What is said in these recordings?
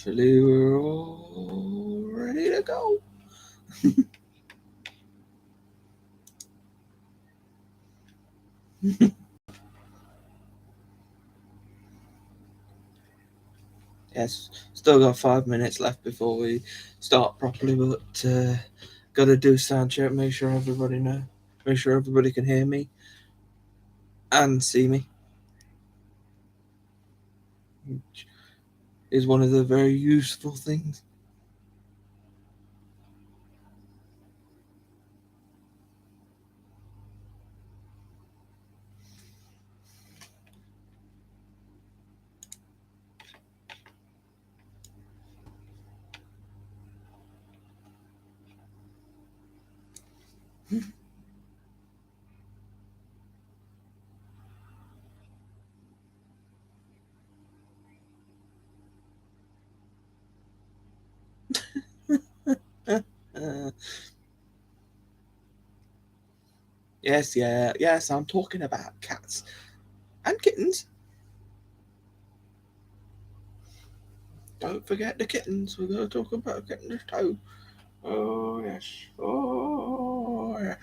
hopefully we're all ready to go. Yes, still got 5 minutes left before we start properly, but got to do sound check, make sure everybody can hear me and see me. Which is one of the very useful things. Uh, yes, I'm talking about cats and kittens. Don't forget the kittens. We're going to talk about kittens too. Oh, yes. Oh, yes.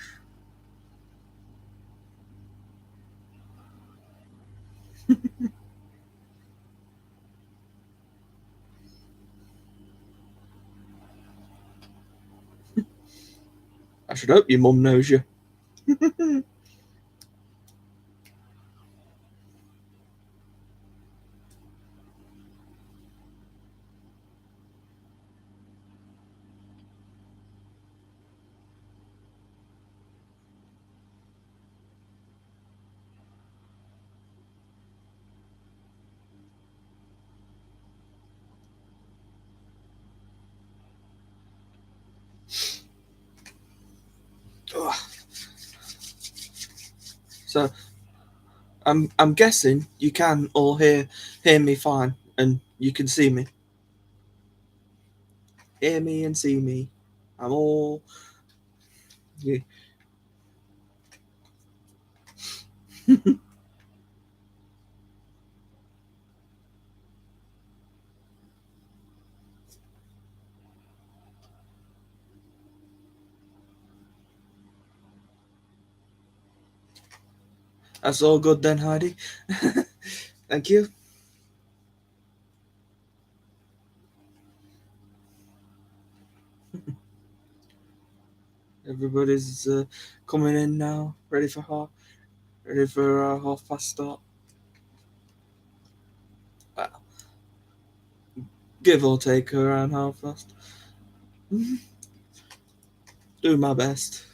I should hope your mum knows you. Ugh. So I'm guessing you can all hear me fine and you can see me. Hear me and see me. I'm all. Yeah. That's all good then, Heidi. Thank you. Everybody's coming in now, ready for half past start. Well, give or take around half past. Do my best.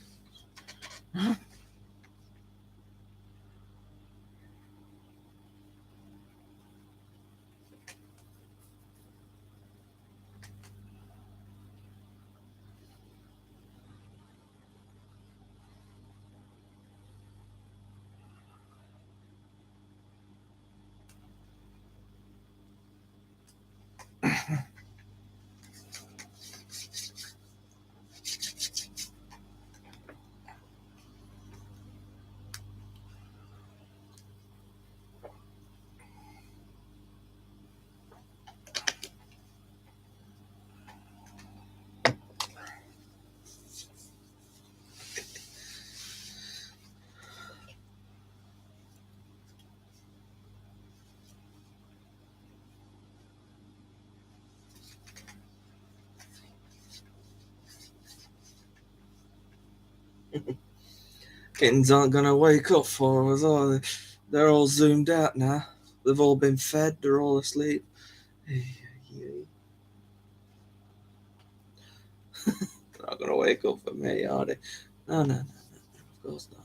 Kittens aren't gonna wake up for us, are they? They're all zoomed out now. They've all been fed. They're all asleep. They're not gonna wake up for me, are they? No, of course not.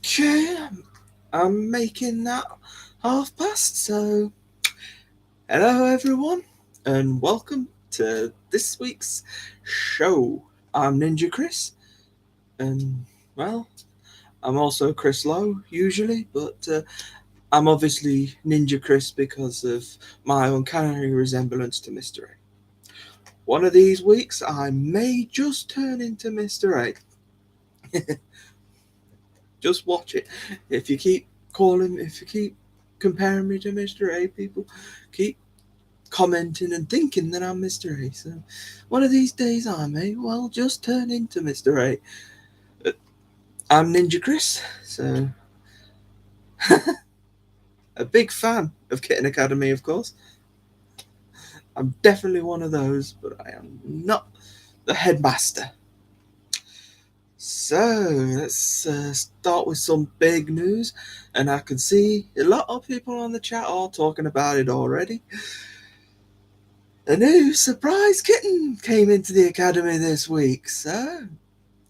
Okay, I'm making that half past. So, hello everyone. and welcome to this week's show. I'm NinjaChris, and well, I'm also Chris Lowe usually, but I'm obviously NinjaChris because of my uncanny resemblance to Mr. A. One of these weeks, I may just turn into Mr. A. Just watch it. If you keep if you keep comparing me to Mr. A, people keep commenting and thinking that I'm Mr. A. So one of these days I may well just turn into Mr. A. I'm NinjaChris, so a big fan of Kitten Academy, of course. I'm definitely one of those, but I am not the headmaster. So let's start with some big news, and I can see a lot of people on the chat are talking about it already. A new surprise kitten came into the academy this week, so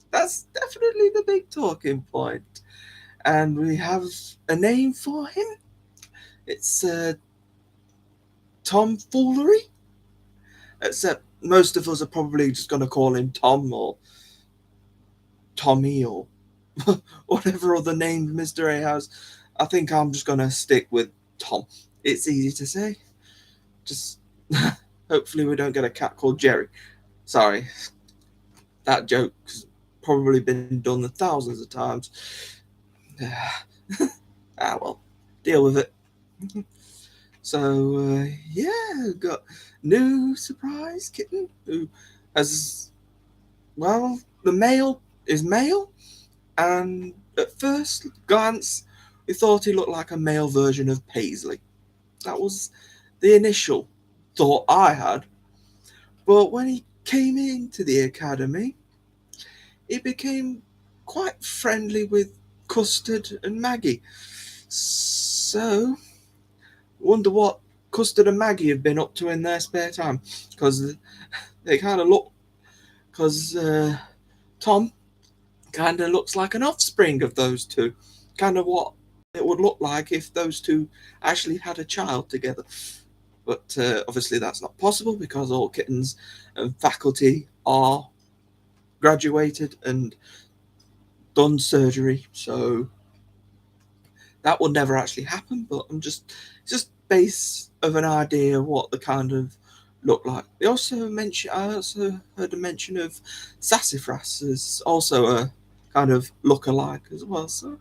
that's definitely the big talking point. And we have a name for him. It's Tomfoolery. Except most of us are probably just going to call him Tom or Tommy or whatever other name Mr. A has. I think I'm just going to stick with Tom. It's easy to say. Just hopefully we don't get a cat called Jerry. Sorry, that joke's probably been done thousands of times. Well, deal with it. So yeah, got new surprise kitten who has, well, the male is male, and at first glance we thought he looked like a male version of Paisley. That was the initial thought I had. But when he came into the academy, he became quite friendly with Custard and Maggie. So wonder what Custard and Maggie have been up to in their spare time, because they kind of look, because Tom kind of looks like an offspring of those two, kind of what it would look like if those two actually had a child together. But obviously that's not possible because all kittens and faculty are graduated and done surgery, so that will never actually happen. But I'm just base of an idea of what the kind of look like. They also mention I also heard a mention of sassafras as also a kind of look alike as well. So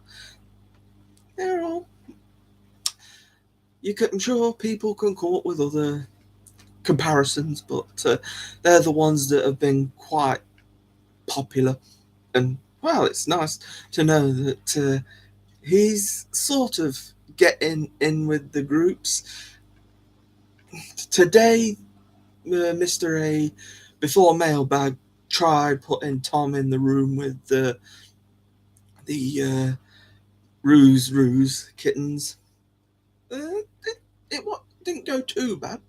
they're all, I'm sure people can come up with other comparisons, but they're the ones that have been quite popular. And well, it's nice to know that he's sort of getting in with the groups. Today, Mr. A, before mailbag, tried putting Tom in the room with the ruse kittens. It didn't go too bad.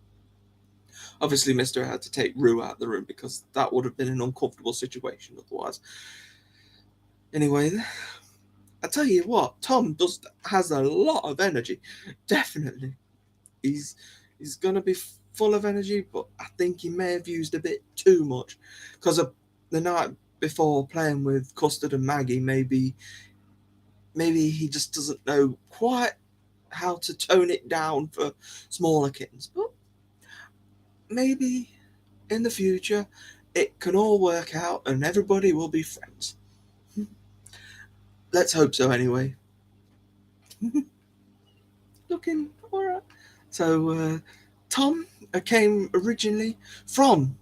Obviously, Mr. A had to take Rue out of the room because that would have been an uncomfortable situation otherwise. Anyway, I tell you what, Tom has a lot of energy. Definitely, he's gonna be full of energy, but I think he may have used a bit too much because of the night before playing with Custard and Maggie. Maybe he just doesn't know quite how to tone it down for smaller kittens, but maybe in the future it can all work out and everybody will be friends. Let's hope so anyway. Looking alright. So Tom came originally from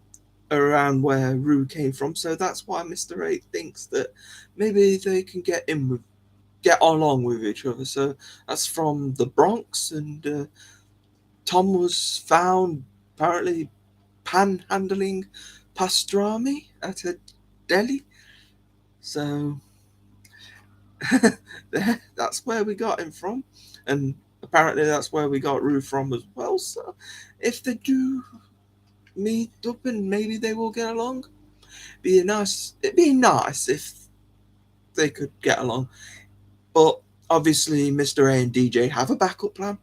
around where Rue came from, so that's why Mr. A thinks that maybe they can get along with each other. So that's from the Bronx, and Tom was found apparently panhandling pastrami at a deli. So that's where we got him from, and apparently that's where we got Rue from as well. So if they do meet up and maybe they will get along, it'd be nice if they could get along. But obviously Mr. A and DJ have a backup plan.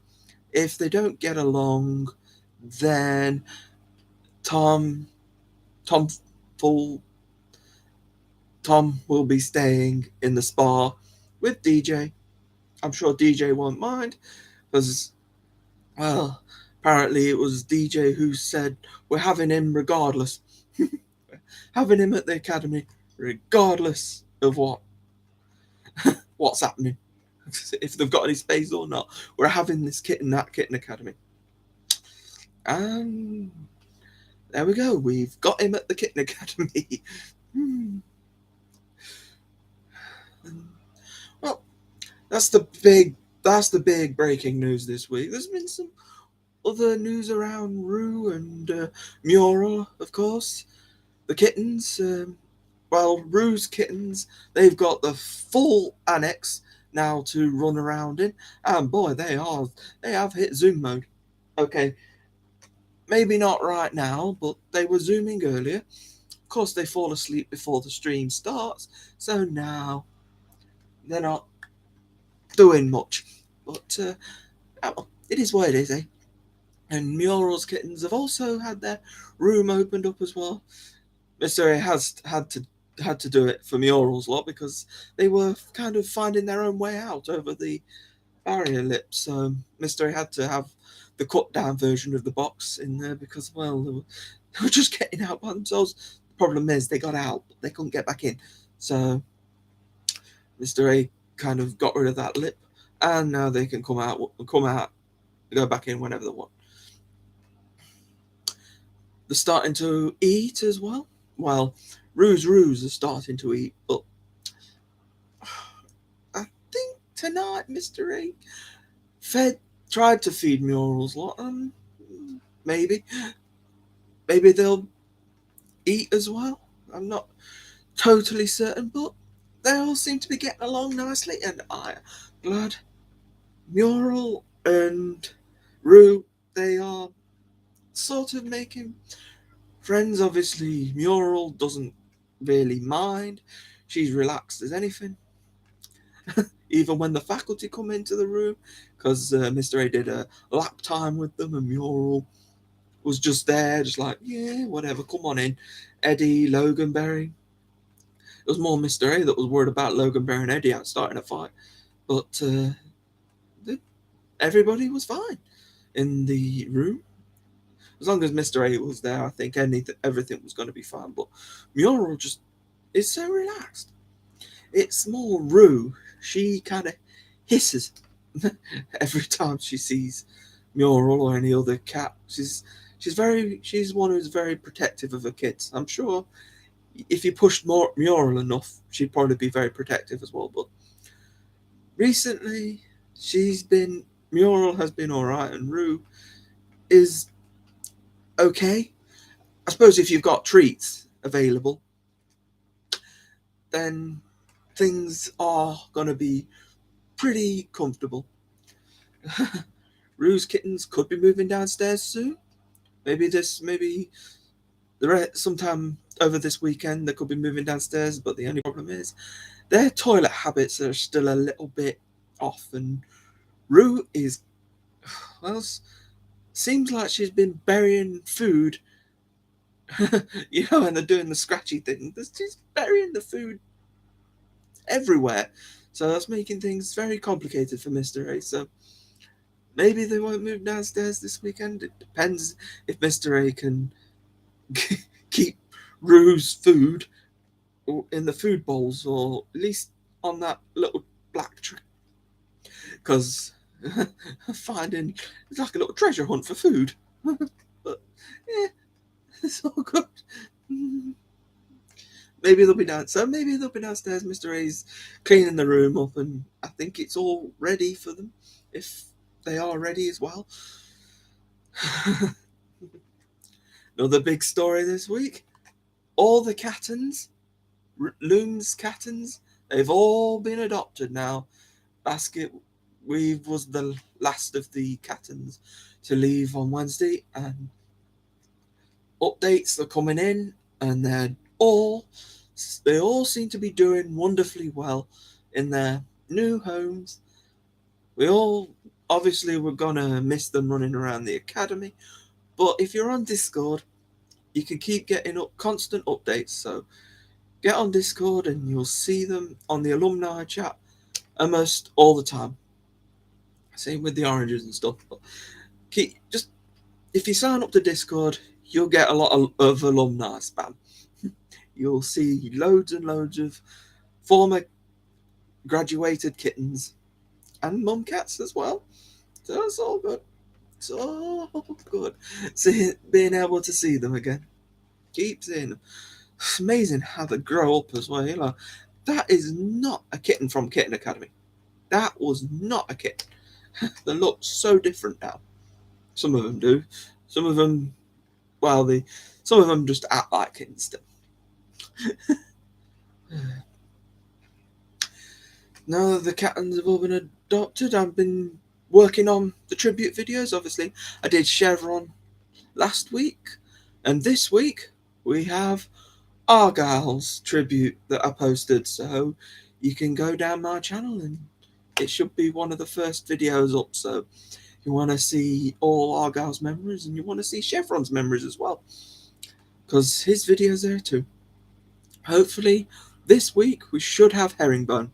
If they don't get along, then Tom Tom Full Tom will be staying in the spa with DJ. I'm sure DJ won't mind because, well, apparently it was DJ who said we're having him regardless. Having him at the academy regardless of what's happening. If they've got any space or not. We're having this kitten at Kitten Academy. And there we go. We've got him at the Kitten Academy. Well, that's the big breaking news this week. There's been some other news around Rue and Mura, of course. The kittens. Well, Rue's kittens, they've got the full annex now to run around in, and boy, they have hit zoom mode. Okay, maybe not right now, but they were zooming earlier. Of course, they fall asleep before the stream starts, so now they're not doing much. But it is what it is, eh? And Mural's kittens have also had their room opened up as well. Mr. A has had to do it for Mural's lot because they were kind of finding their own way out over the barrier lips. So Mr. A had to have the cut down version of the box in there because, well, they were just getting out by themselves. The problem is they got out, but they couldn't get back in. So Mr. A kind of got rid of that lip, and now they can come out, go back in whenever they want. They're starting to eat as well. Well, Rue's are starting to eat, but I think tonight Mr. A tried to feed Mural's lot. Maybe they'll eat as well. I'm not totally certain, but they all seem to be getting along nicely, and I'm glad. Mural and Rue, they are sort of making friends. Obviously, Mural doesn't really mind. She's relaxed as anything. Even when the faculty come into the room, because Mr. A did a lap time with them, and Mural was just there, just like, yeah, whatever, come on in. Eddie, Loganberry. It was more Mr. A that was worried about Loganberry and Eddie out starting a fight. But everybody was fine in the room. As long as Mr. A was there, I think everything was going to be fine. But Mural just is so relaxed. It's more Rue. She kind of hisses every time she sees Mural or any other cat. She's one who's very protective of her kids. I'm sure if you pushed Mural enough, she'd probably be very protective as well. But recently, Mural has been alright, and Rue is okay. I suppose if you've got treats available, then things are going to be pretty comfortable. Rue's kittens could be moving downstairs soon. Maybe sometime over this weekend they could be moving downstairs, but the only problem is their toilet habits are still a little bit off, and Rue is, well, seems like she's been burying food, and they're doing the scratchy thing. She's burying the food everywhere, so that's making things very complicated for Mr. A. So maybe they won't move downstairs this weekend. It depends if Mr. A can keep Rue's food in the food bowls, or at least on that little black tray. Because finding it's like a little treasure hunt for food. But yeah, it's all good. Maybe they'll be downstairs. Mr. A's cleaning the room up, and I think it's all ready for them if they are ready as well. Another big story this week. All the Kittens, Loom's Kittens, they've all been adopted now. Weave was the last of the Kittens to leave on Wednesday, and updates are coming in, and they all seem to be doing wonderfully well in their new homes. We're gonna miss them running around the academy, but if you're on Discord, you can keep getting constant updates. So get on Discord and you'll see them on the alumni chat almost all the time. Same with the oranges and stuff. But just if you sign up to Discord, you'll get a lot of alumni spam. You'll see loads and loads of former graduated kittens and mum cats as well. So it's all good. It's all good. Being able to see them again. Keep seeing them. It's amazing how they grow up as well. You know, that is not a kitten from Kitten Academy. That was not a kitten. They look so different now. Some of them do. Some of them, well, some of them just act like kittens still. Now that the kittens have all been adopted, I've been working on the tribute videos. Obviously, I did Chevron last week, and this week we have Argyle's tribute that I posted. So you can go down my channel, and it should be one of the first videos up. So you want to see all Argyle's memories, and you want to see Chevron's memories as well, because his video's there too. Hopefully, this week we should have Herringbone.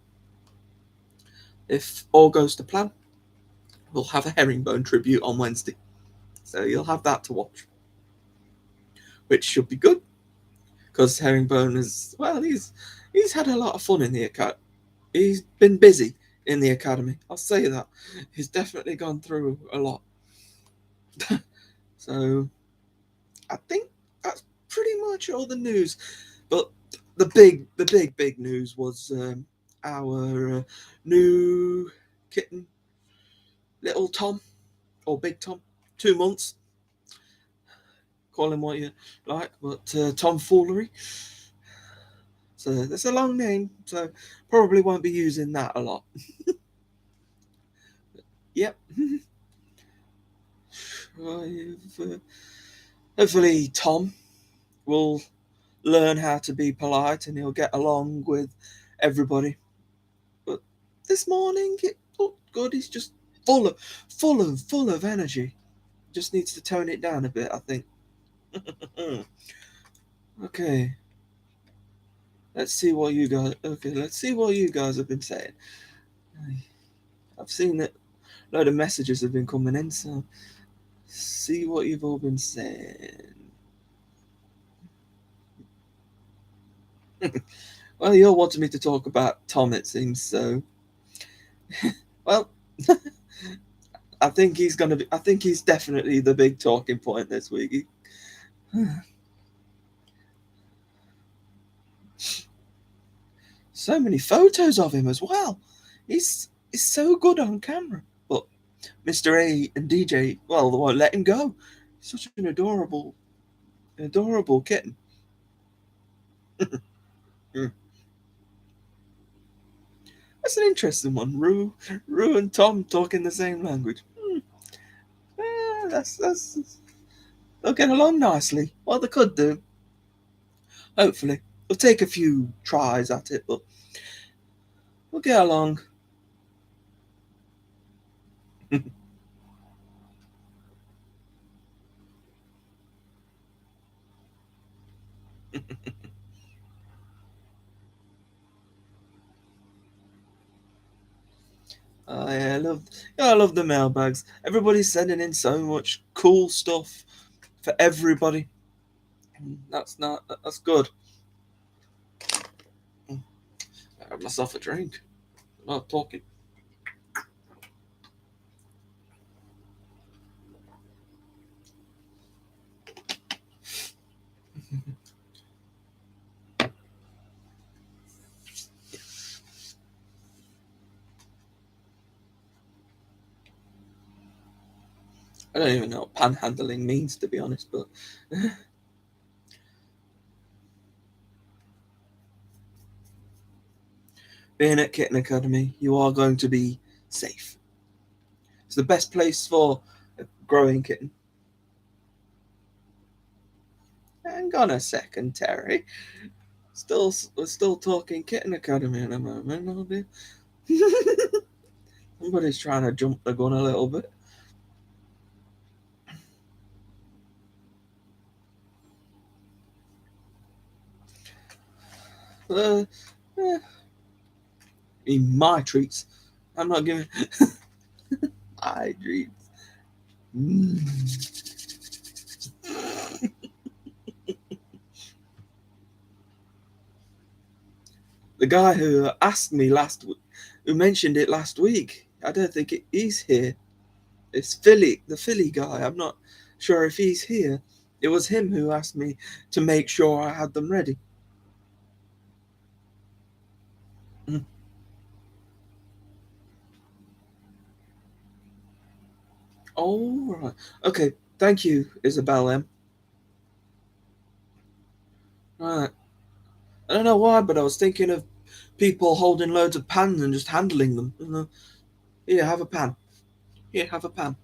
If all goes to plan, we'll have a Herringbone tribute on Wednesday. So you'll have that to watch, which should be good, because Herringbone is, well, he's had a lot of fun in the academy. He's been busy in the academy. I'll say that. He's definitely gone through a lot. So I think that's pretty much all the news. But the big news was our new kitten, little Tom, or Big Tom, 2 months. Call him what you like, but tomfoolery. So that's a long name, so probably won't be using that a lot. Yep. Hopefully Tom will learn how to be polite and he'll get along with everybody. But this morning it looked good. He's just full of energy. Just needs to tone it down a bit, I think. Okay. Let's see what you guys have been saying. I've seen that a load of messages have been coming in, so see what you've all been saying. Well, you all wanted me to talk about Tom, it seems, so well, I think he's definitely the big talking point this week. So many photos of him as well. He's so good on camera. But Mr. A and DJ, well, they won't let him go. He's such an adorable kitten. That's an interesting one. Rue and Tom talking the same language. They'll get along nicely. Well, they could do. Hopefully. It'll take a few tries at it, but we'll get along. I love the mailbags. Everybody's sending in so much cool stuff for everybody. That's good. I have myself a drink. I'm not talking. I don't even know what panhandling means, to be honest, but being at Kitten Academy, you are going to be safe. It's the best place for a growing kitten. Hang on a second, Terry. We're still talking Kitten Academy in a moment, aren't we? Somebody's trying to jump the gun a little bit. In my treats. I'm not giving my treats. The guy who asked me who mentioned it last week, I don't think he's here. It's the Philly guy. I'm not sure if he's here. It was him who asked me to make sure I had them ready. All right. Okay. Thank you, Isabel M. Right. I don't know why, but I was thinking of people holding loads of pans and just handling them. Here, have a pan. Here, have a pan.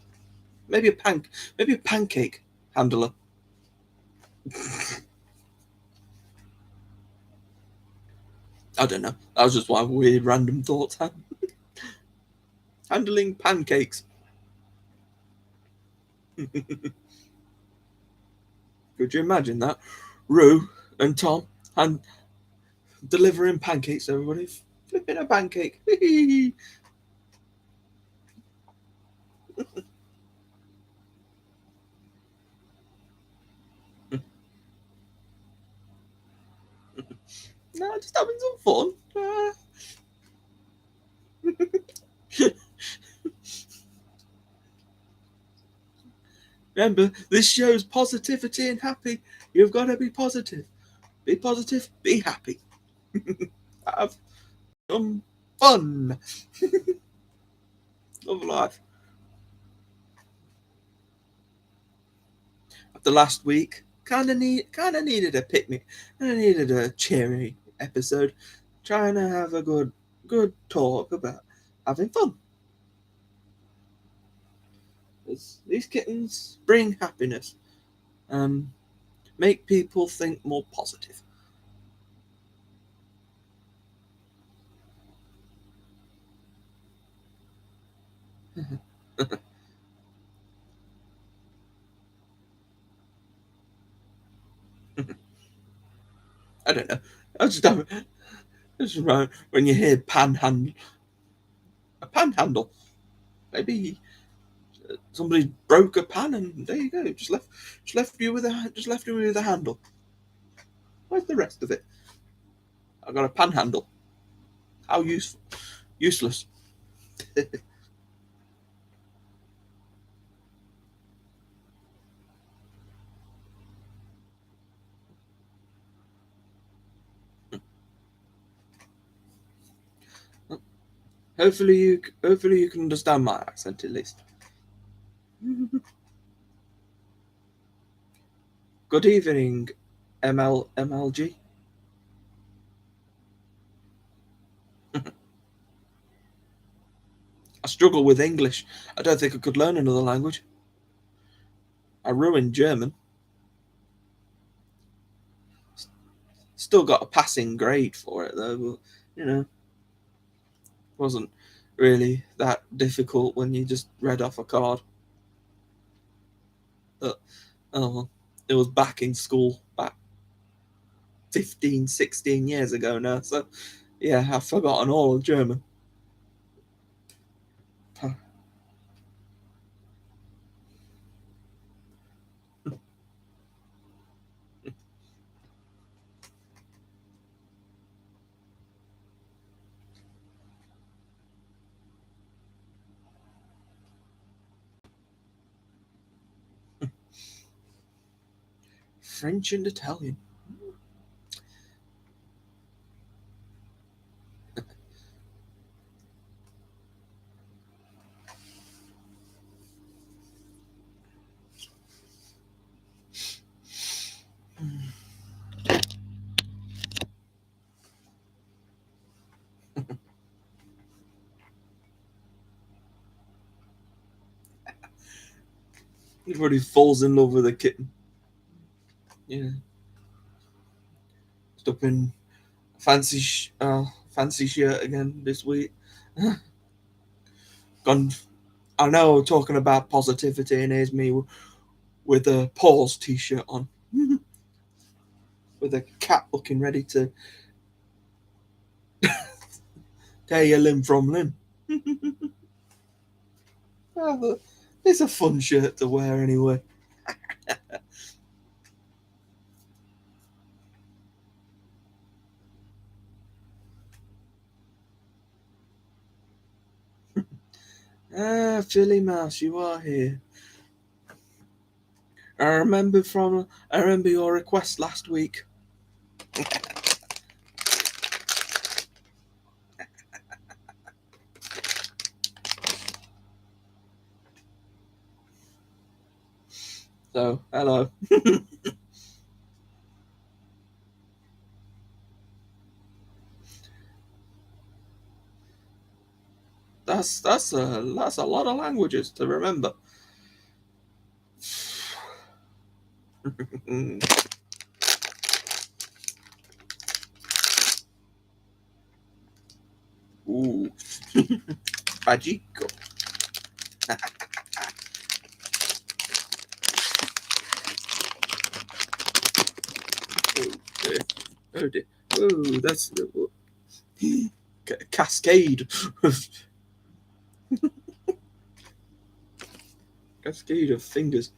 Maybe a pancake handler. I don't know. That was just one weird random thoughts. Handling pancakes. Could you imagine that? Rue and Tom and delivering pancakes to everybody. Flipping a pancake. No, just having some fun. Remember, this show's positivity and happy. You've got to be positive. Be positive, be happy. Have some fun of life. After last week, kind of needed a picnic. Kind of needed a cheery episode. Trying to have a good talk about having fun. These kittens bring happiness. Make people think more positive. I don't know. I just remember when you hear a panhandle. Maybe somebody broke a pan and there you go. Just left you with a handle. Where's the rest of it? I got a panhandle. How useful? Useless. Hopefully you can understand my accent at least. Good evening, MLG. I struggle with English. I don't think I could learn another language. I ruined German. Still got a passing grade for it though, but wasn't really that difficult when you just read off a card. But well, it was back in school, back 15, 16 years ago now, so yeah, I've forgotten all of German. French and Italian. Everybody falls in love with a kitten. Yeah. Stuck in fancy shirt again this week. Gone. I know, talking about positivity, and here's me with a pause t-shirt on, with a cat looking ready to Tear your limb from limb. Oh, it's a fun shirt to wear anyway. Philly Mouse, you are here. I remember your request last week. So, hello. That's a lot of languages to remember. Ooh, Bajiko. Oh dear. Oh, that's cascade of cascade of fingers.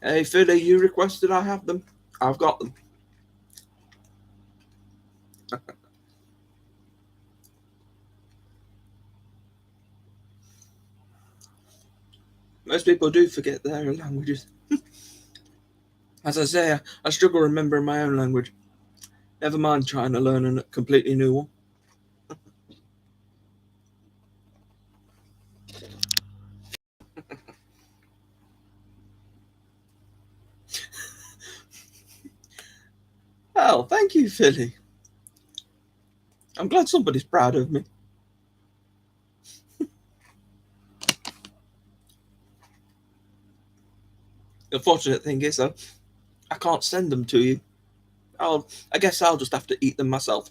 Hey Philly, you requested I have them. I've got them. Most people do forget their languages. As I say, I struggle remembering my own language. Never mind trying to learn a completely new one. Oh, thank you, Philly. I'm glad somebody's proud of me. The fortunate thing is, though, I can't send them to you. I guess I'll just have to eat them myself.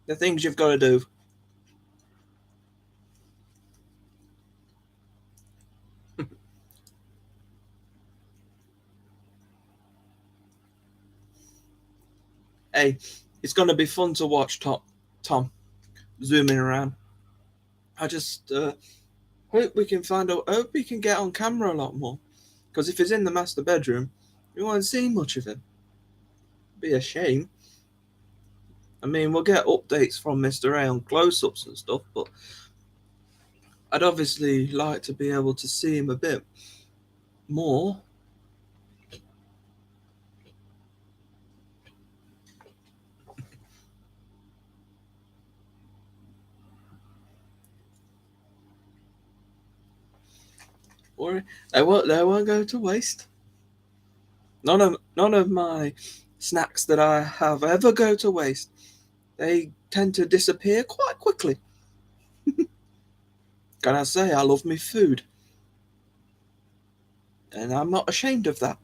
The things you've got to do. Hey, it's going to be fun to watch Tom zooming around. I just hope we can hope we can get on camera a lot more. Because if he's in the master bedroom, we won't see much of him. Be a shame. I mean, we'll get updates from Mr. A on close-ups and stuff, but I'd obviously like to be able to see him a bit more. Or they won't go to waste. None of my snacks that I have ever go to waste. They tend to disappear quite quickly. Can I say I love me food? And I'm not ashamed of that.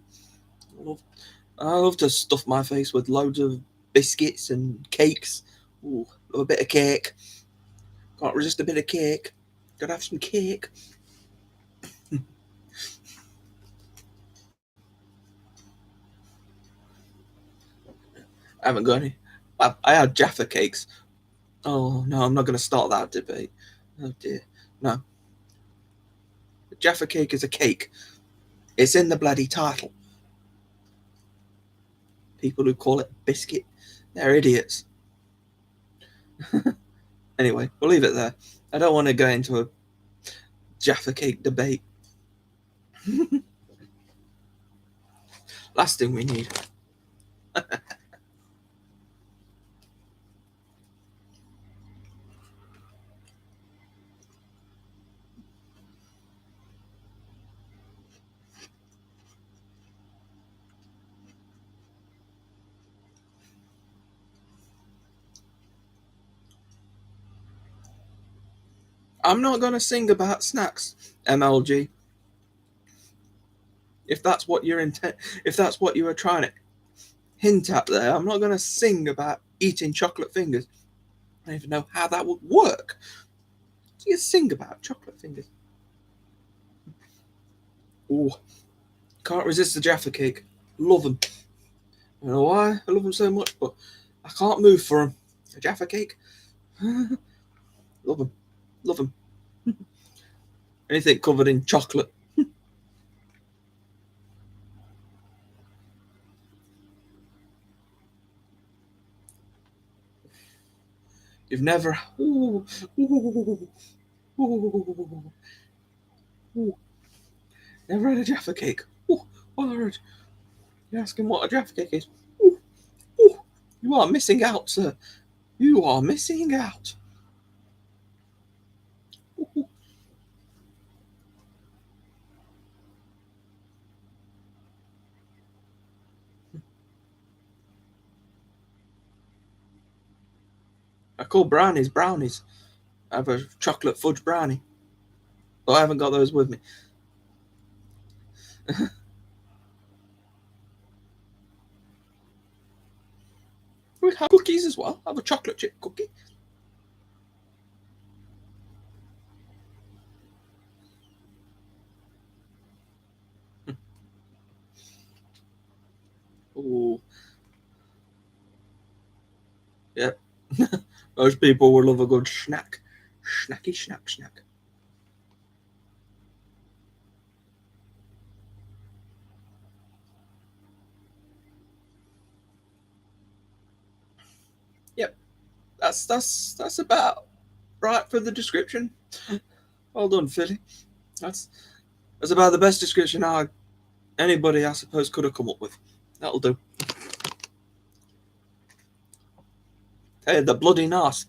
I love to stuff my face with loads of biscuits and cakes. Ooh, love a bit of cake. Can't resist a bit of cake. Gotta have some cake. I haven't got any. Well, I had Jaffa cakes. Oh no, I'm not going to start that debate. Oh dear, no. Jaffa cake is a cake. It's in the bloody title. People who call it biscuit, they're idiots. Anyway, we'll leave it there. I don't want to go into a Jaffa cake debate. Last thing we need. I'm not going to sing about snacks, MLG. If that's what if that's what you were trying to hint at there, I'm not going to sing about eating chocolate fingers. I don't even know how that would work. Do you sing about chocolate fingers? Ooh, can't resist the Jaffa Cake. Love them. I don't know why I love them so much, but I can't move for them. A Jaffa Cake. Love them. Love them. Anything covered in chocolate. You've never. Ooh, ooh, ooh, ooh. Never had a Jaffa Cake. Ooh, word. You're asking what a Jaffa Cake is. Ooh, ooh. You are missing out, sir. You are missing out. Ooh. I call brownies brownies. I have a chocolate fudge brownie. But I haven't got those with me. We have cookies as well. I have a chocolate chip cookie. Ooh, yep. Most people will love a good snack. Snacky snack snack. Yep. That's about right for the description. Well done, Philly. That's that's about the best description anybody I suppose could have come up with. That'll do. Hey, the bloody narc.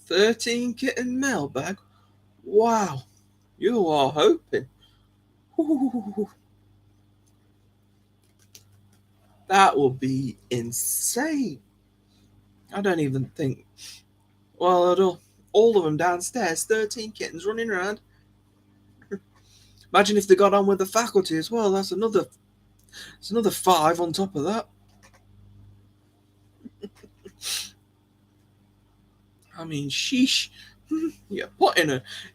13 kitten mailbag. Wow, you are hoping. Ooh, that will be insane. I don't even think. Well, all of them downstairs. 13 kittens running around. Imagine if they got on with the faculty as well. It's another 5 on top of that. I mean, sheesh. You're putting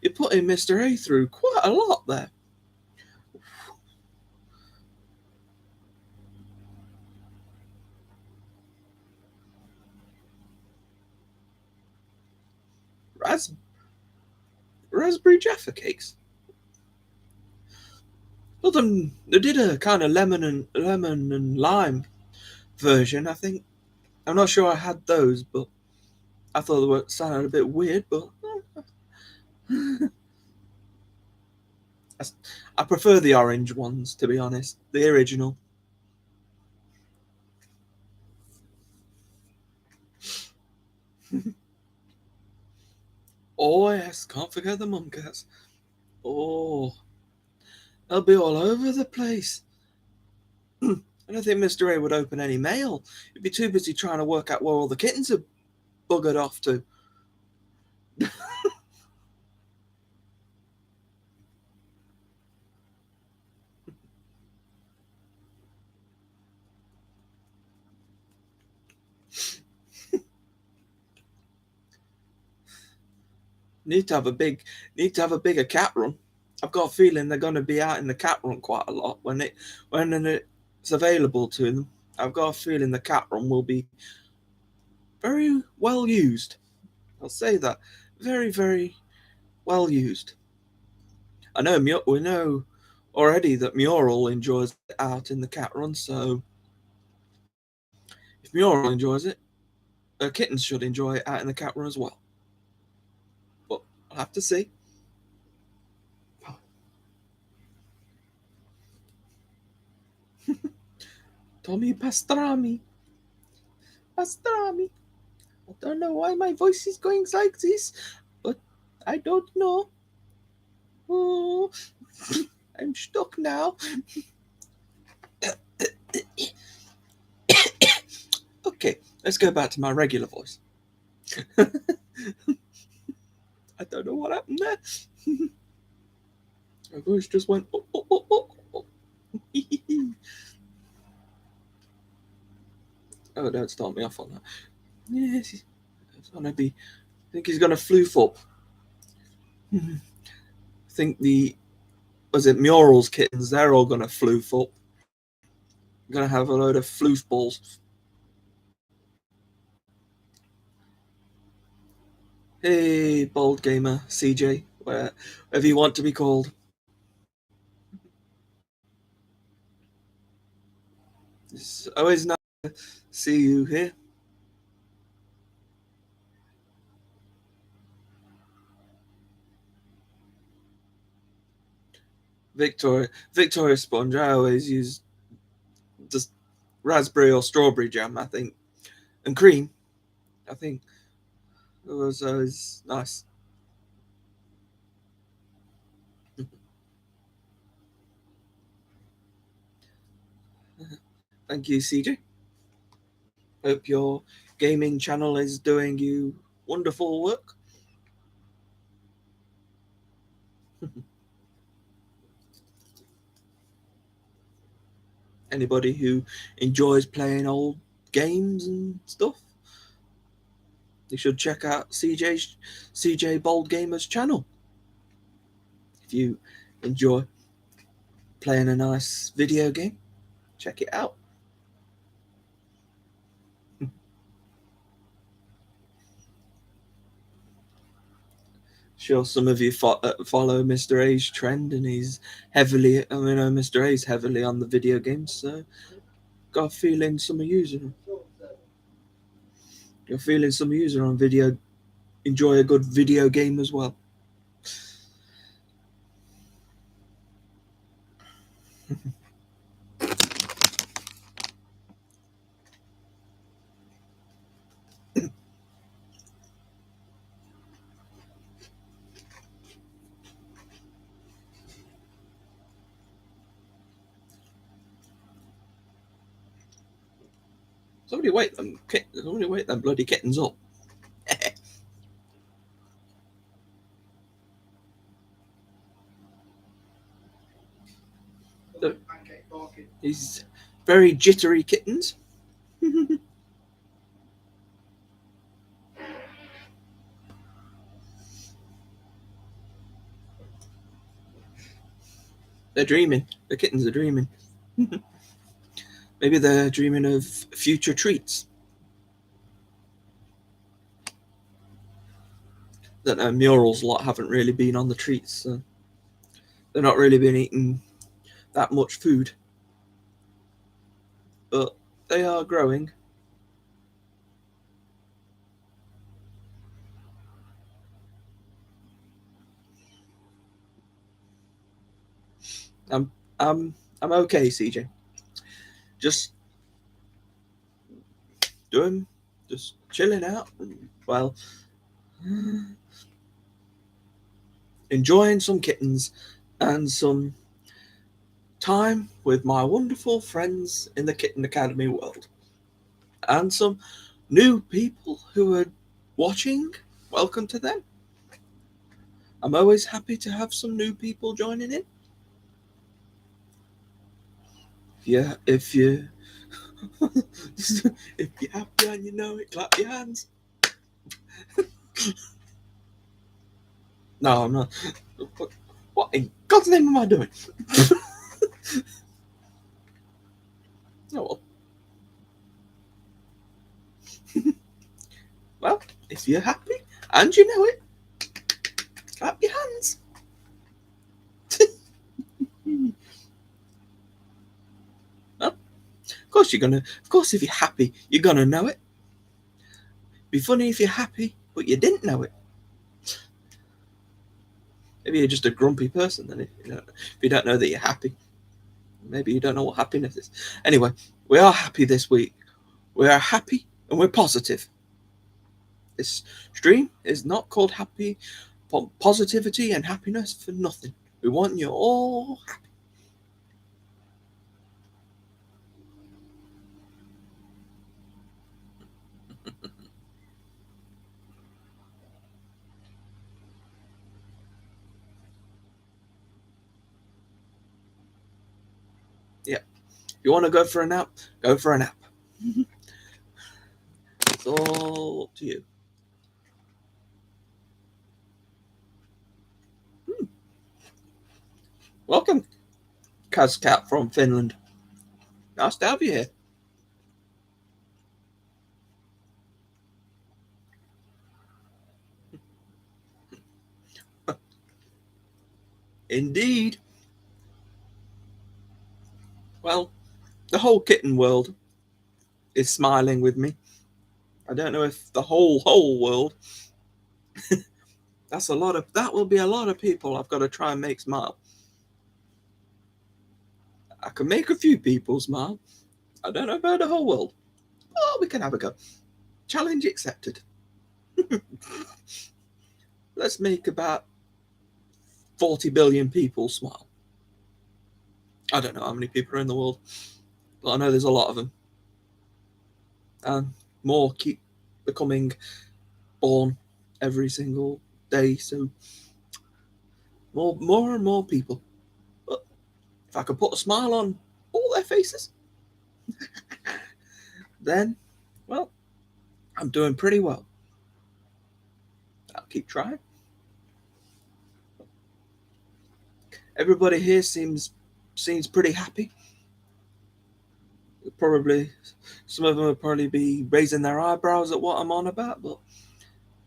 Mr. A through quite a lot there. Ras- Raspberry Jaffa cakes. Well, they did a kind of lemon and lime version. I think I'm not sure I had those, but I thought they were sounded a bit weird. But I prefer the orange ones, to be honest. The original. Oh yes, can't forget the mumcats. Oh, they'll be all over the place. I don't think Mr. A would open any mail. He'd be too busy trying to work out where all the kittens are buggered off to. Need to have a a bigger cat run. I've got a feeling they're going to be out in the cat run quite a lot when it's available to them. I've got a feeling the cat run will be very well used. I'll say that very well used. We know already that Mural enjoys it out in the cat run, so if Mural enjoys it, Kittens should enjoy it out in the cat run as well. But I'll have to see. Tommy Pastrami. Pastrami. I don't know why my voice is going like this, but I don't know. Oh, I'm stuck now. Okay, let's go back to my regular voice. I don't know what happened there. My voice just went. Oh, oh, oh, oh, oh. Oh, don't start me off on that. Yes, he's gonna be. I think he's gonna floof up. I think was it Mural's kittens? They're all gonna floof up. Gonna have a load of floof balls. Hey, bold gamer CJ, wherever you want to be called. It's always nice to see you here. Victoria sponge. I always use just raspberry or strawberry jam, I think, and cream. I think it was always nice. Thank you, CJ. Hope your gaming channel is doing you wonderful work. Anybody who enjoys playing old games and stuff, you should check out CJ Bold Gamer's channel. If you enjoy playing a nice video game, check it out. Sure, some of you follow Mr. A's trend, and he's heavily. I mean, Mr. A's heavily on the video games, so got a feeling some of you on video enjoy a good video game as well. Somebody wake them bloody kittens up. These very jittery kittens. They're dreaming. The kittens are dreaming. Maybe they're dreaming of future treats. That Mural's lot haven't really been on the treats, so they're not really been eating that much food. But they are growing. I'm I'm okay, CJ. Just just chilling out. Well, enjoying some kittens and some time with my wonderful friends in the Kitten Academy world. And some new people who are watching. Welcome to them. I'm always happy to have some new people joining in. Yeah, if you if you're happy and you know it, clap your hands. No, I'm not. What in God's name am I doing? Oh, well, if you're happy and you know it, clap your hands. Well, of course, if you're happy, you're gonna know it. Be funny if you're happy, but you didn't know it. Maybe you're just a grumpy person, then if you don't know that you're happy. Maybe you don't know what happiness is. Anyway, we are happy this week. We are happy and we're positive. This stream is not called Happy Positivity and Happiness for nothing. We want you all happy. Yeah. If you want to go for a nap, go for a nap. It's all up to you. Welcome, Kazcat from Finland. Nice to have you here. Indeed. Well, the whole kitten world is smiling with me. I don't know if the whole world. That will be a lot of people I've got to try and make smile. I can make a few people smile. I don't know about the whole world. Oh, we can have a go. Challenge accepted. Let's make about 40 billion people smile. I don't know how many people are in the world, but I know there's a lot of them. And more keep becoming born every single day, so more and more people. But if I could put a smile on all their faces, then, well, I'm doing pretty well. I'll keep trying. Everybody here seems pretty happy. Probably some of them will probably be raising their eyebrows at what I'm on about, but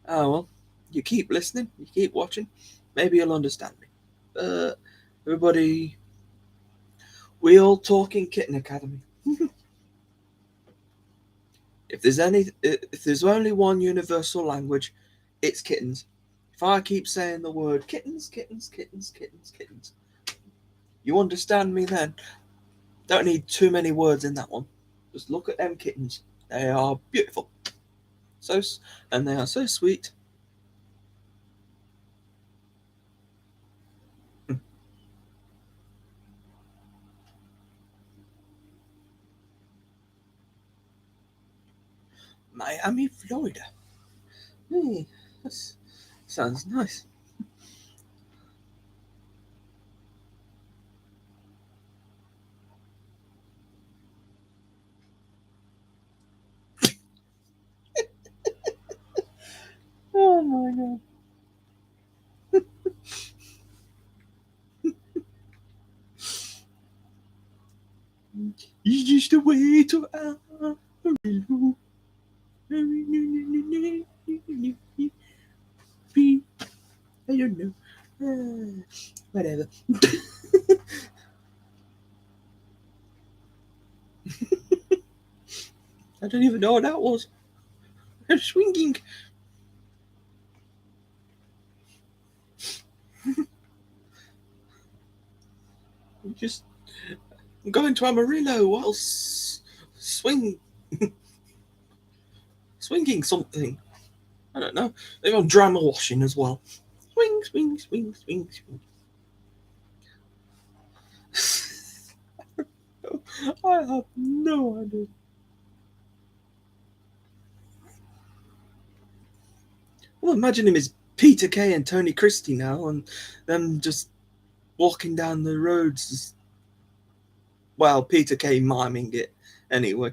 oh well. You keep listening, you keep watching, maybe you'll understand me. Everybody, we all talk in Kitten Academy. If there's only one universal language, it's kittens. If I keep saying the word kittens, kittens, kittens, kittens, kittens, you understand me then. Don't need too many words in that one. Just look at them kittens. They are beautiful. And they are so sweet. Miami, Florida. Hey, that sounds nice. Oh my god. It's just a way to I don't know. Whatever. I don't even know what that was. I'm swinging. Just going to Amarillo whilst swinging something. I don't know. They've got drama washing as well. Swing, swing, swing, swing, swing. I have no idea. Well, imagine him as Peter Kay and Tony Christie now, and them just walking down the roads. Well, Peter Kay miming it anyway.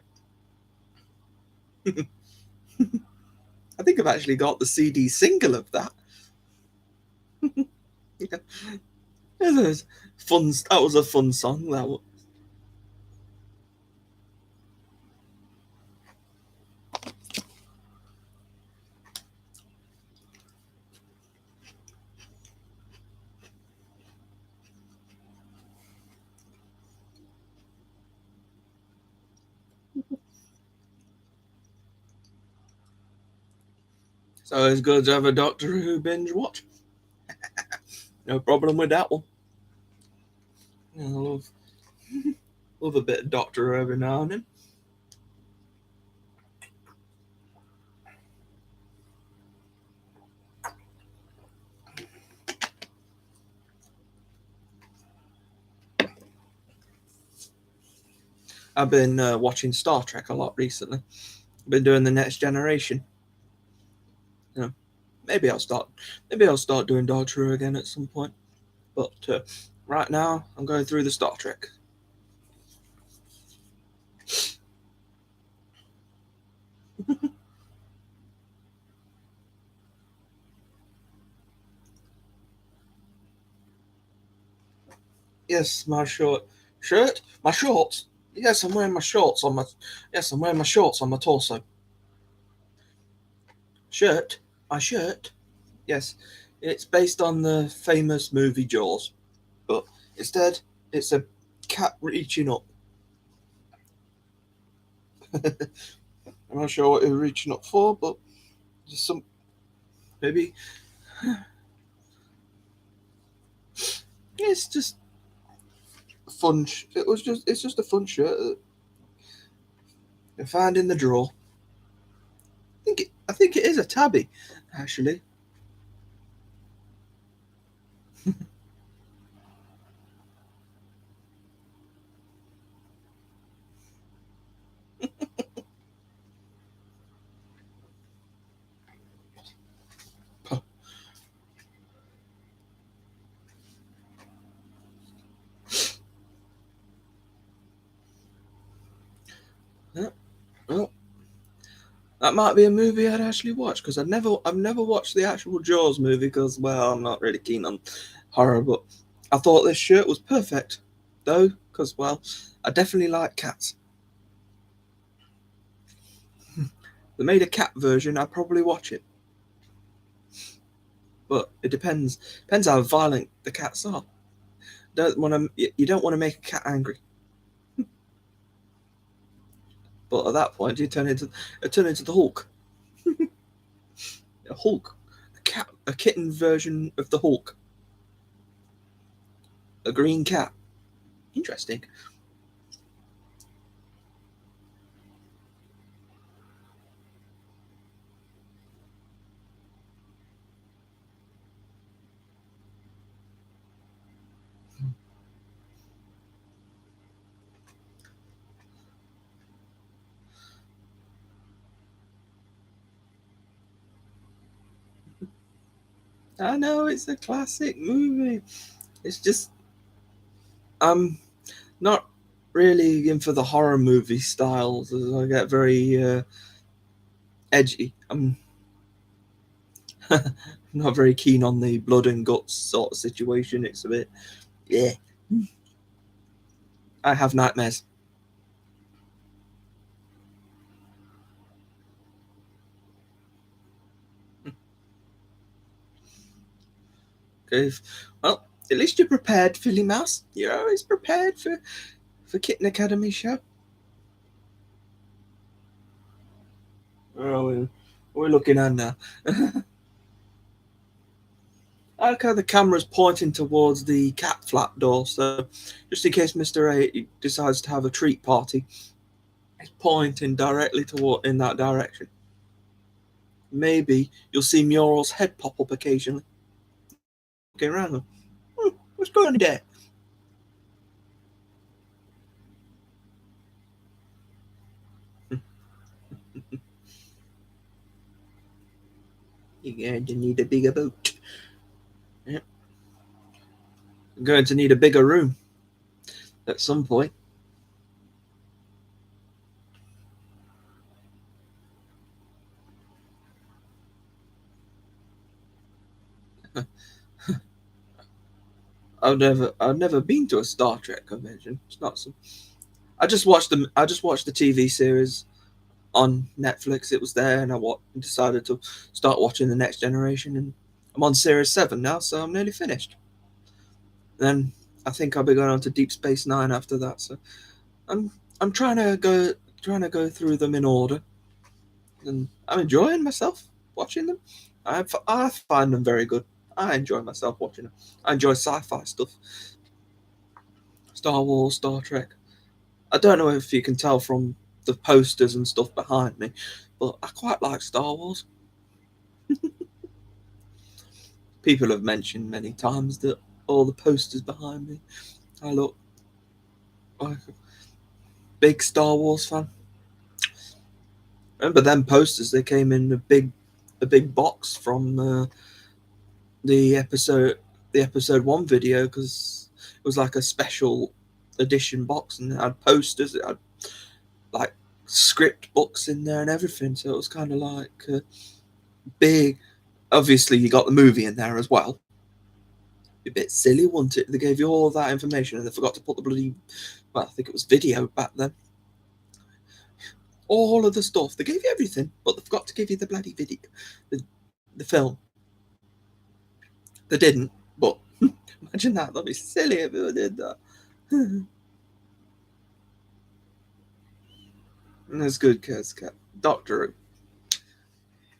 I think I've actually got the CD single of that. Yeah. That was fun. That was a fun song. That was. So it's good to have a Doctor Who binge watch. No problem with that one. I love a bit of Doctor Who every now and then. I've been watching Star Trek a lot recently. I've been doing the Next Generation. You know, maybe I'll start doing Doctor Who again at some point. But right now, I'm going through the Star Trek. Yes, my shirt, my shorts. Yes, I'm wearing my shorts on my. Yes, I'm wearing my shorts on my torso. Shirt, my shirt. Yes, it's based on the famous movie Jaws, but instead it's a cat reaching up. I'm not sure what it's reaching up for, but just some maybe it's just fun. It's just a fun shirt that I found in the drawer. I think it is a tabby, actually. Yeah, well, that might be a movie I'd actually watch because I've never watched the actual Jaws movie because well I'm not really keen on horror, but I thought this shirt was perfect though because well I definitely like cats. They made a cat version, I'd probably watch it, but it depends how violent the cats are. You don't want to make a cat angry, but at that point you turn into the Hulk, a Hulk, a kitten version of the Hulk, a green cat. Interesting. I know it's a classic movie. It's just I'm not really in for the horror movie styles. As I get very edgy. I'm not very keen on the blood and guts sort of situation. It's a bit yeah. I have nightmares. Okay, well, at least you're prepared, Philly Mouse. You're always prepared for Kitten Academy show. Oh, we're looking at now. I like how the camera's pointing towards the cat flap door, so just in case Mr. A decides to have a treat party, it's pointing directly toward in that direction. Maybe you'll see Muriel's head pop up occasionally, looking around them. What's going on there? You're going to need a bigger boat. Yeah. You're going to need a bigger room at some point. I've never been to a Star Trek convention. It's not some. I just watched the TV series on Netflix. It was there, and decided to start watching the Next Generation. And I'm on Series 7 now, so I'm nearly finished. Then I think I'll be going on to Deep Space Nine after that. So I'm I'm trying to go through them in order, and I'm enjoying myself watching them. I find them very good. I enjoy myself watching them. I enjoy sci-fi stuff, Star Wars, Star Trek. I don't know if you can tell from the posters and stuff behind me, but I quite like Star Wars. People have mentioned many times that all the posters behind me, I look like a big Star Wars fan. Remember them posters? They came in a big box from the episode, the episode one video because it was like a special edition box and it had posters. It had like script books in there and everything. So it was kind of like big. Obviously, you got the movie in there as well, Be a bit silly, wouldn't it? They gave you all of that information and they forgot to put the bloody, well, I think it was video back then. All of the stuff. They gave you everything, but they forgot to give you the bloody video, the film. They didn't, but imagine that. That'd be silly if they did that. And it's good because Doctor Who.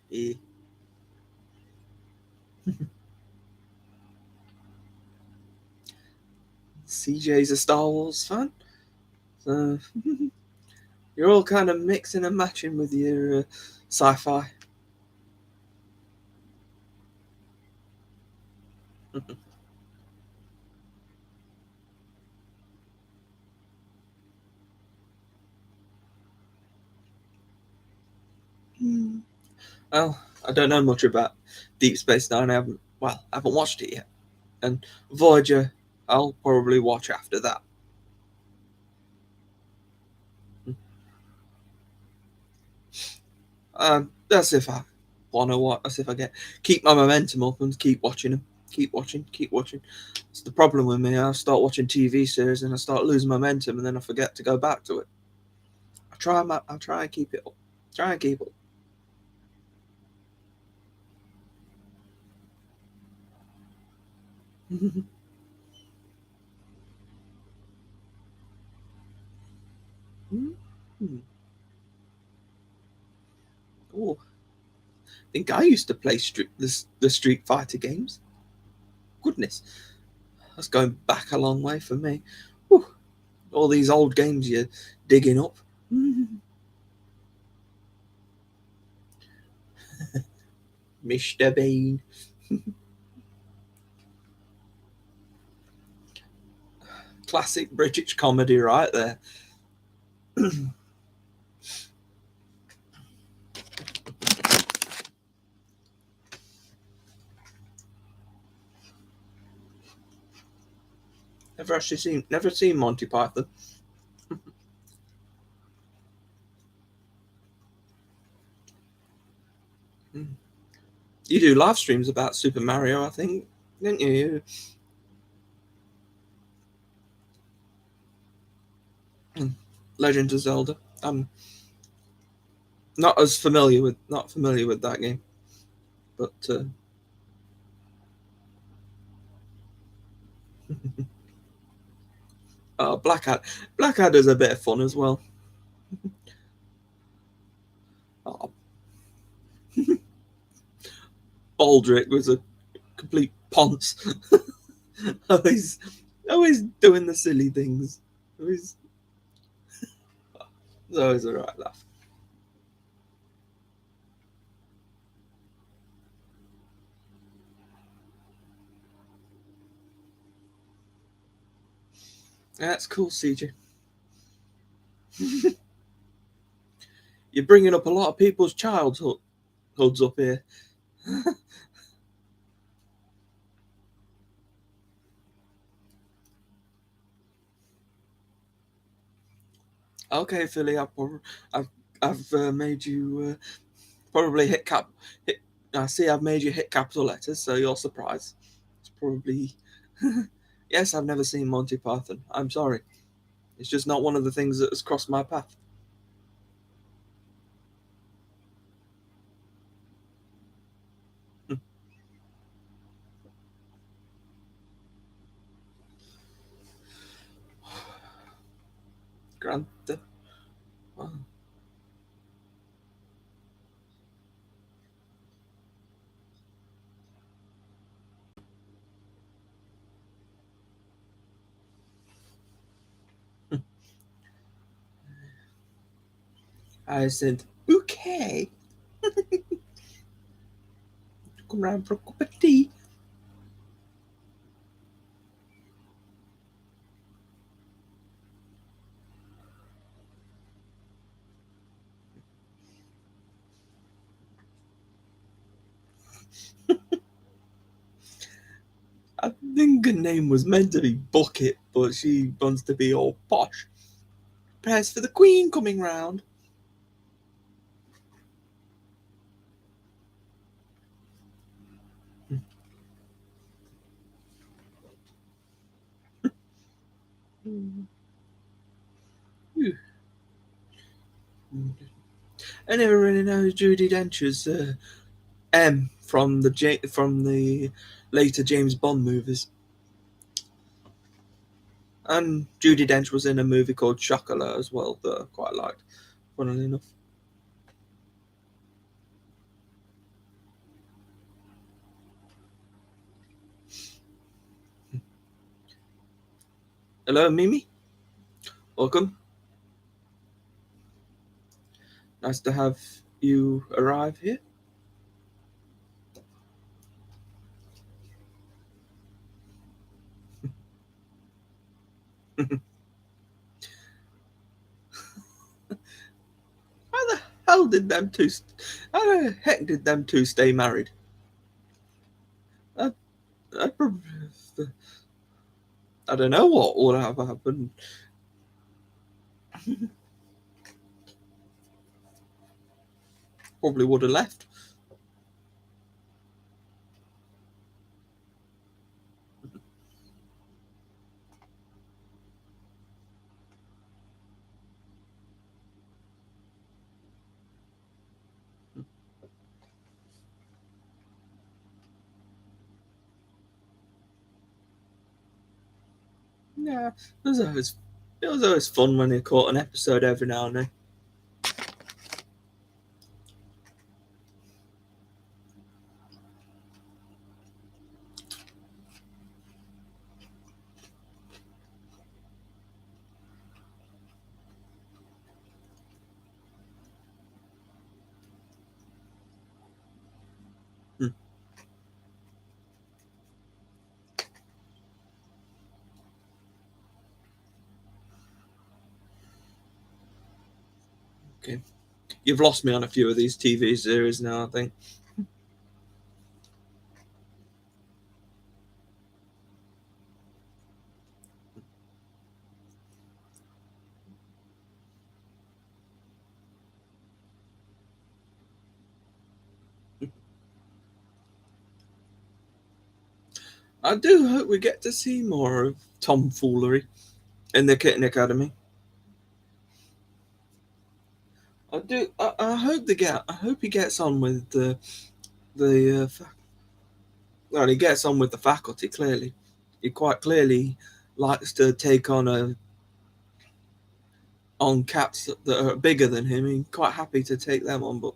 Yeah. CJ's a Star Wars fan, so you're all kind of mixing and matching with your sci-fi. Well, I don't know much about Deep Space Nine. I haven't watched it yet. And Voyager, I'll probably watch after that. That's if I want to watch. That's if I keep my momentum up and keep watching them. Keep watching. It's the problem with me. I start watching TV series and I start losing momentum, and then I forget to go back to it. I try and keep it up. Try and keep it up. Oh, I think I used to play the Street Fighter games. Goodness, that's going back a long way for me. Whew. All these old games you're digging up. Mr. Bean. Classic British comedy right there. Never seen Monty Python. You do live streams about Super Mario, I think, didn't you? Legend of Zelda. I'm not familiar with that game, but Blackadder's a bit of fun as well. Oh, Baldric was a complete ponce. always, always doing the silly things. It's always a right laugh. That's cool, CJ. You're bringing up a lot of people's childhoods up here. Okay, Philly, I've made you probably hit cap. Hit, I see I've made you hit capital letters, so you're surprised. It's probably yes. I've never seen Monty Python. I'm sorry. It's just not one of the things that has crossed my path. Grand Theft. Oh. I said, okay, come round for a cup of tea. I think her name was meant to be Bucket, but she wants to be all posh. Prayers for the Queen coming round. I never really know Judi Dench's M from the later James Bond movies. And Judi Dench was in a movie called Chocolat as well that I quite liked, funnily enough. Hello, Mimi. Welcome. Nice to have you arrive here. How the hell did them two? How the heck did them two stay married? I, I, I don't know what would have happened. Probably would have left. Yeah, it was always fun when you caught an episode every now and then. Hmm. Okay, you've lost me on a few of these TV series now. I think. I do hope we get to see more of tomfoolery in the Kitten Academy. I do. I hope they get. I hope he gets on with the. Well, he gets on with the faculty. Clearly, he quite clearly likes to take on cats that are bigger than him. He's quite happy to take them on, but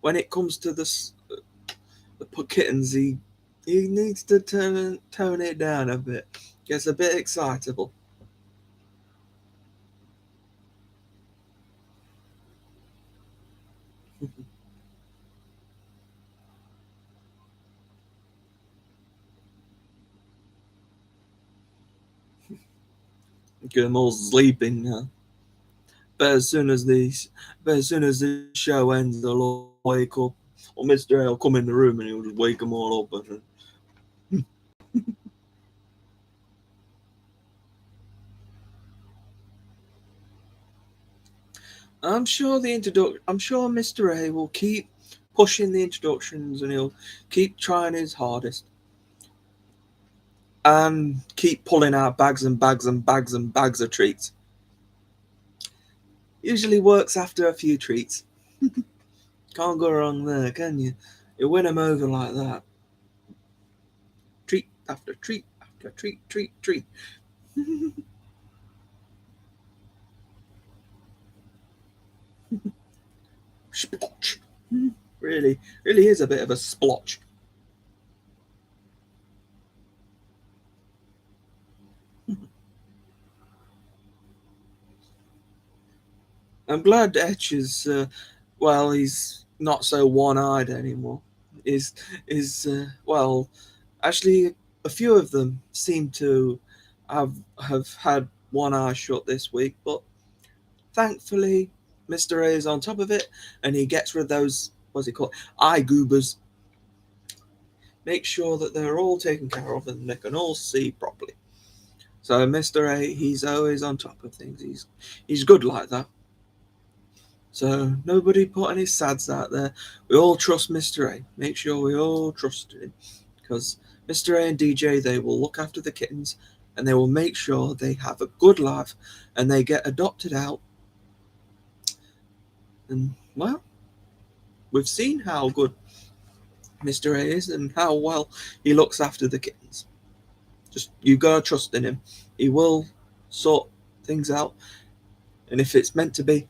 when it comes to the kittens, he needs to tone it down a bit. Gets a bit excitable. Get them all sleeping now. But as soon as the show ends, they'll all wake up. Or Mr. A will come in the room and he'll just wake them all up. I'm sure Mr. A will keep pushing the introductions and he'll keep trying his hardest and keep pulling out bags and bags and bags and bags of treats. Usually works after a few treats. Can't go wrong there, can you? You win them over like that. Treat after treat after treat, treat, treat. Splotch. Really, really is a bit of a splotch. I'm glad Etch is, well, he's not so one-eyed anymore. Well, actually, a few of them seem to have had one eye shut this week, but thankfully, Mr. A is on top of it, and he gets rid of those, what's it called, eye goobers. Make sure that they're all taken care of and they can all see properly. So Mr. A, he's always on top of things. He's good like that. So nobody put any sads out there. We all trust Mr. A. Make sure we all trust him, because Mr. A and DJ, they will look after the kittens and they will make sure they have a good life and they get adopted out. And well, we've seen how good Mr. A is and how well he looks after the kittens. Just you gotta trust in him. He will sort things out, and if it's meant to be,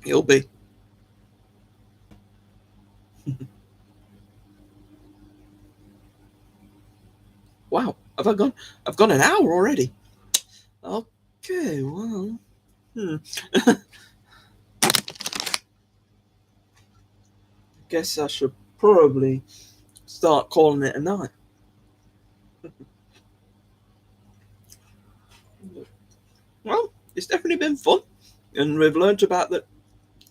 he'll be. Wow, I've gone an hour already. Okay, well, guess I should probably start calling it a night. Well, it's definitely been fun, and we've learned about the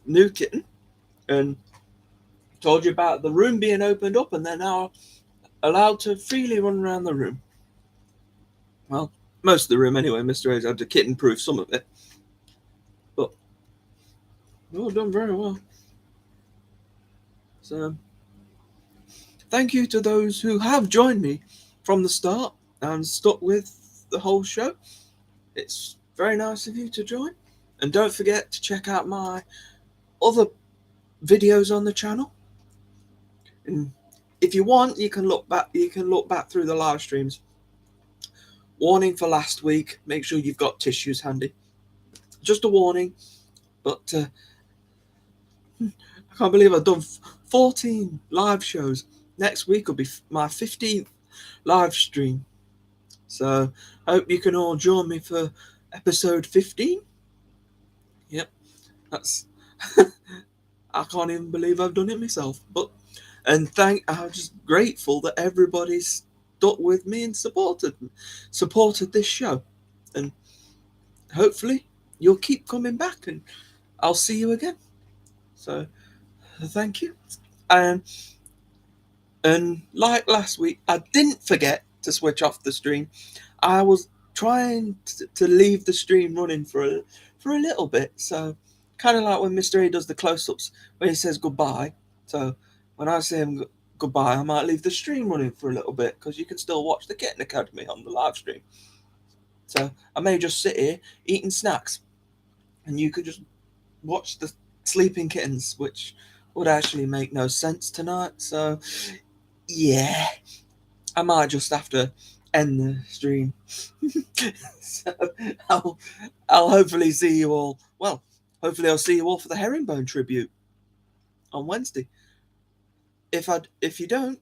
new kitten, and told you about the room being opened up, and they're now allowed to freely run around the room. Well, most of the room anyway. Mr. A's had to kitten-proof some of it, but we've all done very well. So, thank you to those who have joined me from the start and stuck with the whole show. It's very nice of you to join. And don't forget to check out my other videos on the channel. And if you want, you can look back through the live streams. Warning for last week, make sure you've got tissues handy. Just a warning, but I can't believe I've done 14 live shows. Next week will be my 15th live stream. So I hope you can all join me for episode 15. Yep, that's I can't even believe I've done it myself. But I'm just grateful that everybody's stuck with me and supported this show, and hopefully you'll keep coming back, and I'll see you again. So thank you. And like last week, I didn't forget to switch off the stream. I was trying to leave the stream running for a little bit. So kind of like when Mr. A does the close-ups when he says goodbye. So when I say goodbye, I might leave the stream running for a little bit because you can still watch the Kitten Academy on the live stream. So I may just sit here eating snacks, and you could just watch the sleeping kittens, which would actually make no sense tonight. So yeah, I might just have to end the stream. So I'll hopefully see you all. Well, hopefully I'll see you all for the herringbone tribute on Wednesday. If you don't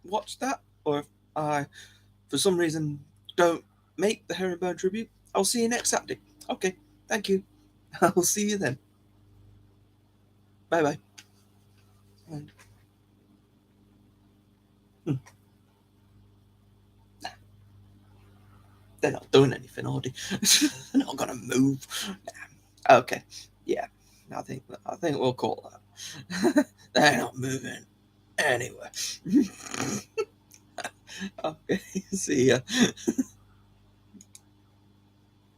watch that, or if I for some reason don't make the herringbone tribute, I'll see you next Saturday. Okay, thank you. I'll see you then. Bye bye. They're not doing anything, are they? They're not gonna move. Nah. Okay, yeah. I think we'll call that. They're not moving anyway. Okay, see ya.